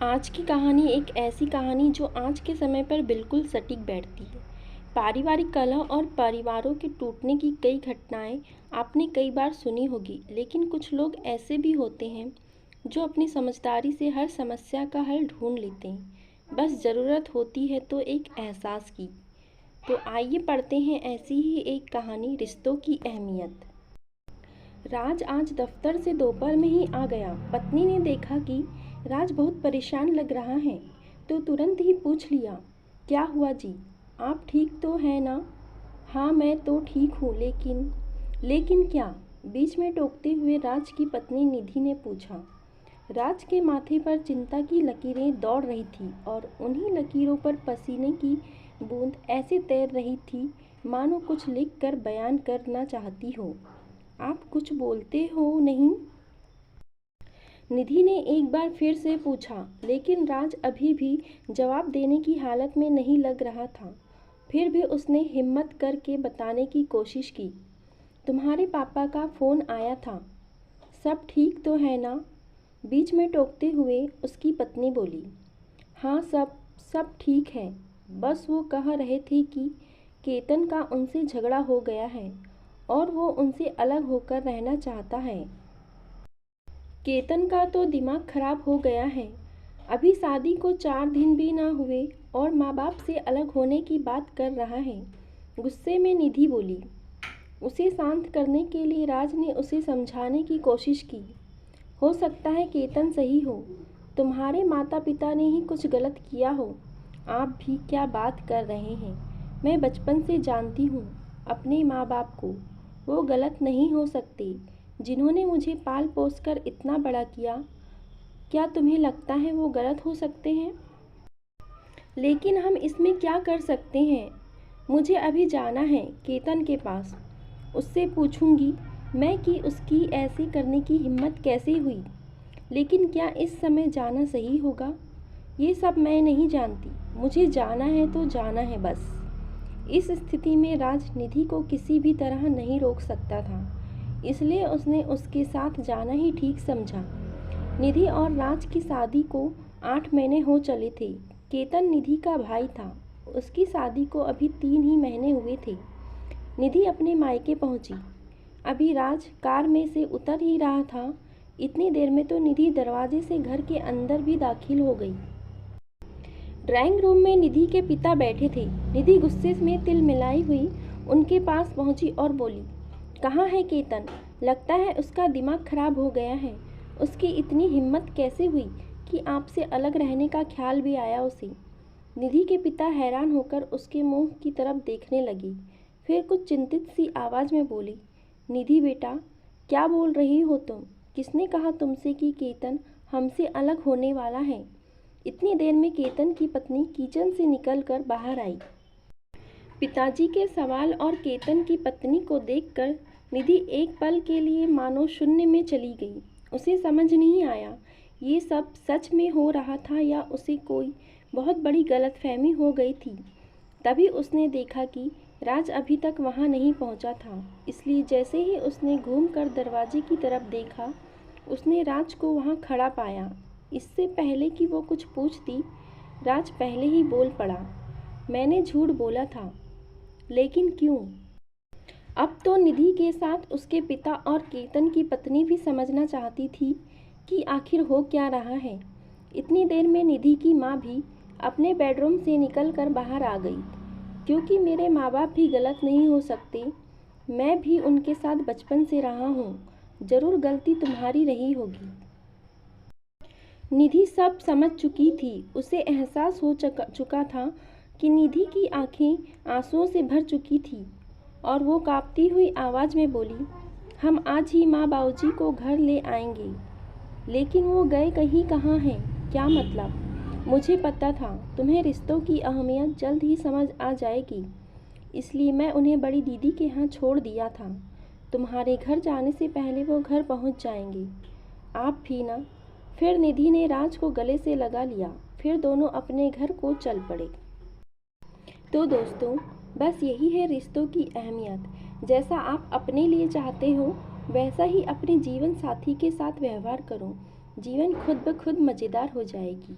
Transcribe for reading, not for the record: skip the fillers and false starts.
आज की कहानी एक ऐसी कहानी जो आज के समय पर बिल्कुल सटीक बैठती है। पारिवारिक कलह और परिवारों के टूटने की कई घटनाएं आपने कई बार सुनी होगी, लेकिन कुछ लोग ऐसे भी होते हैं जो अपनी समझदारी से हर समस्या का हल ढूंढ लेते हैं। बस ज़रूरत होती है तो एक एहसास की। तो आइए पढ़ते हैं ऐसी ही एक कहानी, रिश्तों की अहमियत। राज आज दफ्तर से दोपहर में ही आ गया। पत्नी ने देखा कि राज बहुत परेशान लग रहा है तो तुरंत ही पूछ लिया, क्या हुआ जी, आप ठीक तो हैं ना? हाँ मैं तो ठीक हूँ, लेकिन क्या? बीच में टोकते हुए राज की पत्नी निधि ने पूछा। राज के माथे पर चिंता की लकीरें दौड़ रही थी और उन्हीं लकीरों पर पसीने की बूंद ऐसे तैर रही थी मानो कुछ लिख कर बयान करना चाहती हो। आप कुछ बोलते हो नहीं? निधि ने एक बार फिर से पूछा, लेकिन राज अभी भी जवाब देने की हालत में नहीं लग रहा था। फिर भी उसने हिम्मत करके बताने की कोशिश की। तुम्हारे पापा का फ़ोन आया था। सब ठीक तो है ना? बीच में टोकते हुए उसकी पत्नी बोली। हाँ सब ठीक है। बस वो कह रहे थे कि केतन का उनसे झगड़ा हो गया है और वो उनसे अलग होकर रहना चाहता है। केतन का तो दिमाग खराब हो गया है। अभी शादी को 4 दिन भी ना हुए और माँ बाप से अलग होने की बात कर रहा है। गुस्से में निधि बोली। उसे शांत करने के लिए राज ने उसे समझाने की कोशिश की। हो सकता है केतन सही हो, तुम्हारे माता पिता ने ही कुछ गलत किया हो। आप भी क्या बात कर रहे हैं? मैं बचपन से जानती हूँ अपने माँ बाप को। वो गलत नहीं हो सकते। जिन्होंने मुझे पाल पोस कर इतना बड़ा किया, क्या तुम्हें लगता है वो गलत हो सकते हैं? लेकिन हम इसमें क्या कर सकते हैं? मुझे अभी जाना है केतन के पास। उससे पूछूंगी मैं कि उसकी ऐसे करने की हिम्मत कैसे हुई। लेकिन क्या इस समय जाना सही होगा? ये सब मैं नहीं जानती। मुझे जाना है तो जाना है बस। इस स्थिति में राज निधि को किसी भी तरह नहीं रोक सकता था, इसलिए उसने उसके साथ जाना ही ठीक समझा। निधि और राज की शादी को 8 महीने हो चले थे। केतन निधि का भाई था। उसकी शादी को अभी 3 ही महीने हुए थे। निधि अपने मायके पहुंची। अभी राज कार में से उतर ही रहा था, इतनी देर में तो निधि दरवाजे से घर के अंदर भी दाखिल हो गई। ड्राइंग रूम में निधि के पिता बैठे थे। निधि गुस्से में तिल मिलाई हुई उनके पास पहुंची और बोली, कहाँ है केतन? लगता है उसका दिमाग खराब हो गया है। उसकी इतनी हिम्मत कैसे हुई कि आपसे अलग रहने का ख्याल भी आया उसे? निधि के पिता हैरान होकर उसके मुंह की तरफ देखने लगे। फिर कुछ चिंतित सी आवाज़ में बोली, निधि बेटा, क्या बोल रही हो तुम? किसने कहा तुमसे कि केतन हमसे अलग होने वाला है? इतनी देर में केतन की पत्नी किचन से निकलकर बाहर आई। पिताजी के सवाल और केतन की पत्नी को देखकर निधि एक पल के लिए मानो शून्य में चली गई। उसे समझ नहीं आया ये सब सच में हो रहा था या उसे कोई बहुत बड़ी गलतफहमी हो गई थी। तभी उसने देखा कि राज अभी तक वहां नहीं पहुंचा था, इसलिए जैसे ही उसने घूमकर दरवाजे की तरफ देखा, उसने राज को वहां खड़ा पाया। इससे पहले कि वो कुछ पूछती, राज पहले ही बोल पड़ा, मैंने झूठ बोला था। लेकिन क्यों? अब तो निधि के साथ उसके पिता और केतन की पत्नी भी समझना चाहती थी कि आखिर हो क्या रहा है। इतनी देर में निधि की माँ भी अपने बेडरूम से निकलकर बाहर आ गई। क्योंकि मेरे माँ बाप भी गलत नहीं हो सकते। मैं भी उनके साथ बचपन से रहा हूँ। जरूर गलती तुम्हारी रही होगी। निधि सब समझ चुकी थी। उसे एहसास हो चुका था कि निधि की आंखें आंसुओं से भर चुकी थी और वो कांपती हुई आवाज़ में बोली, हम आज ही माँ बाबूजी को घर ले आएंगे। लेकिन वो गए कहीं कहाँ हैं? क्या मतलब? मुझे पता था तुम्हें रिश्तों की अहमियत जल्द ही समझ आ जाएगी, इसलिए मैं उन्हें बड़ी दीदी के यहाँ छोड़ दिया था। तुम्हारे घर जाने से पहले वो घर पहुँच जाएंगे। आप भी ना। फिर निधि ने राज को गले से लगा लिया। फिर दोनों अपने घर को चल पड़े। तो दोस्तों, बस यही है रिश्तों की अहमियत। जैसा आप अपने लिए चाहते हो वैसा ही अपने जीवन साथी के साथ व्यवहार करो। जीवन खुद ब खुद मज़ेदार हो जाएगी।